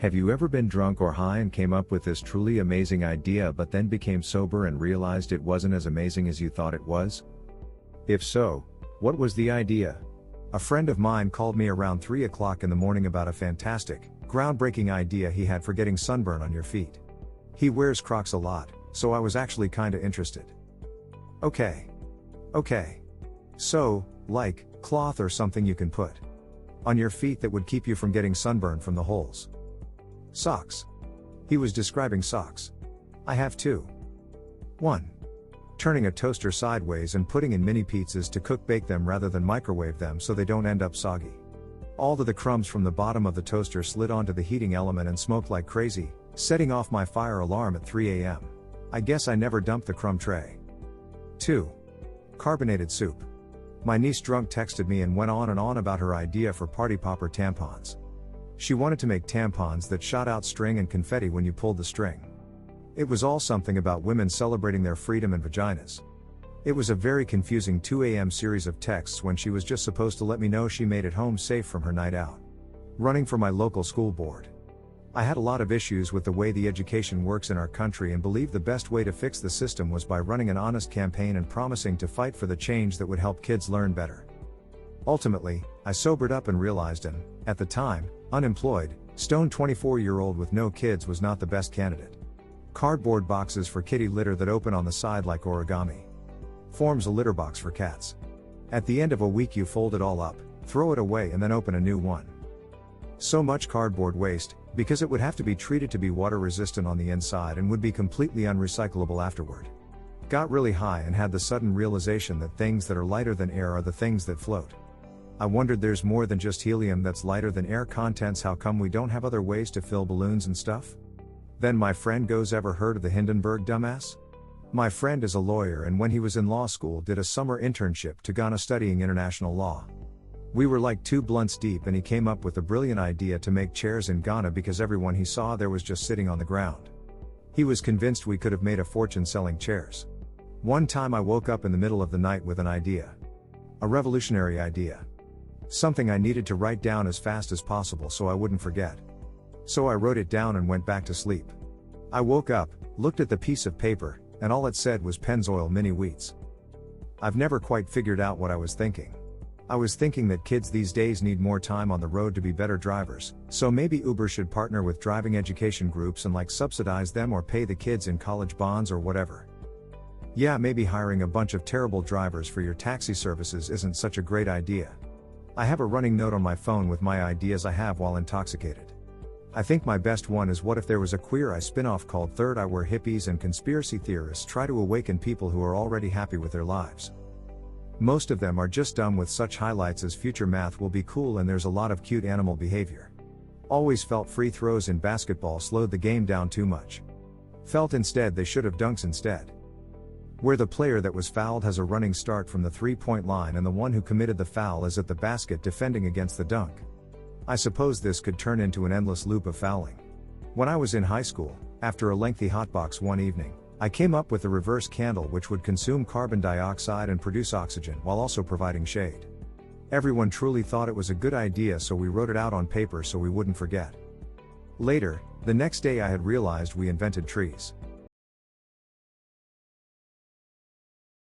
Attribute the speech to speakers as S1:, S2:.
S1: Have you ever been drunk or high and came up with this truly amazing idea but then became sober and realized it wasn't as amazing as you thought it was? If so, what was the idea? A friend of mine called me around 3 o'clock in the morning about a fantastic, groundbreaking idea he had for getting sunburn on your feet. He wears Crocs a lot, so I was actually kinda interested. Okay. So, like, cloth or something you can put on your feet that would keep you from getting sunburn from the holes. Socks. He was describing socks. I have two. 1. Turning a toaster sideways and putting in mini pizzas to bake them rather than microwave them so they don't end up soggy. All of the crumbs from the bottom of the toaster slid onto the heating element and smoked like crazy, setting off my fire alarm at 3 a.m. I guess I never dumped the crumb tray. 2. Carbonated soup. My niece drunk texted me and went on about her idea for party popper tampons. She wanted to make tampons that shot out string and confetti when you pulled the string. It was all something about women celebrating their freedom and vaginas. It was a very confusing 2 a.m. series of texts when she was just supposed to let me know she made it home safe from her night out. Running for my local school board. I had a lot of issues with the way the education works in our country and believed the best way to fix the system was by running an honest campaign and promising to fight for the change that would help kids learn better. Ultimately, I sobered up and realized at the time, unemployed, stoned 24-year-old with no kids was not the best candidate. Cardboard boxes for kitty litter that open on the side like origami. Forms a litter box for cats. At the end of a week you fold it all up, throw it away and then open a new one. So much cardboard waste, because it would have to be treated to be water resistant on the inside and would be completely unrecyclable afterward. Got really high and had the sudden realization that things that are lighter than air are the things that float. I wondered there's more than just helium that's lighter than air contents, how come we don't have other ways to fill balloons and stuff? Then my friend goes, ever heard of the Hindenburg dumbass? My friend is a lawyer and when he was in law school did a summer internship to Ghana studying international law. We were like 2 blunts deep and he came up with a brilliant idea to make chairs in Ghana because everyone he saw there was just sitting on the ground. He was convinced we could have made a fortune selling chairs. One time I woke up in the middle of the night with an idea. A revolutionary idea. Something I needed to write down as fast as possible so I wouldn't forget. So I wrote it down and went back to sleep. I woke up, looked at the piece of paper, and all it said was Pennzoil Mini Wheats. I've never quite figured out what I was thinking. I was thinking that kids these days need more time on the road to be better drivers, so maybe Uber should partner with driving education groups and like subsidize them or pay the kids in college bonds or whatever. Yeah, maybe hiring a bunch of terrible drivers for your taxi services isn't such a great idea. I have a running note on my phone with my ideas I have while intoxicated. I think my best one is what if there was a Queer Eye spin-off called Third Eye where hippies and conspiracy theorists try to awaken people who are already happy with their lives. Most of them are just dumb with such highlights as future math will be cool and there's a lot of cute animal behavior. Always felt free throws in basketball slowed the game down too much. Felt instead they should have dunks instead. Where the player that was fouled has a running start from the 3-point line and the one who committed the foul is at the basket defending against the dunk. I suppose this could turn into an endless loop of fouling. When I was in high school, after a lengthy hotbox one evening, I came up with a reverse candle which would consume carbon dioxide and produce oxygen while also providing shade. Everyone truly thought it was a good idea, so we wrote it out on paper so we wouldn't forget. Later, the next day I had realized we invented trees.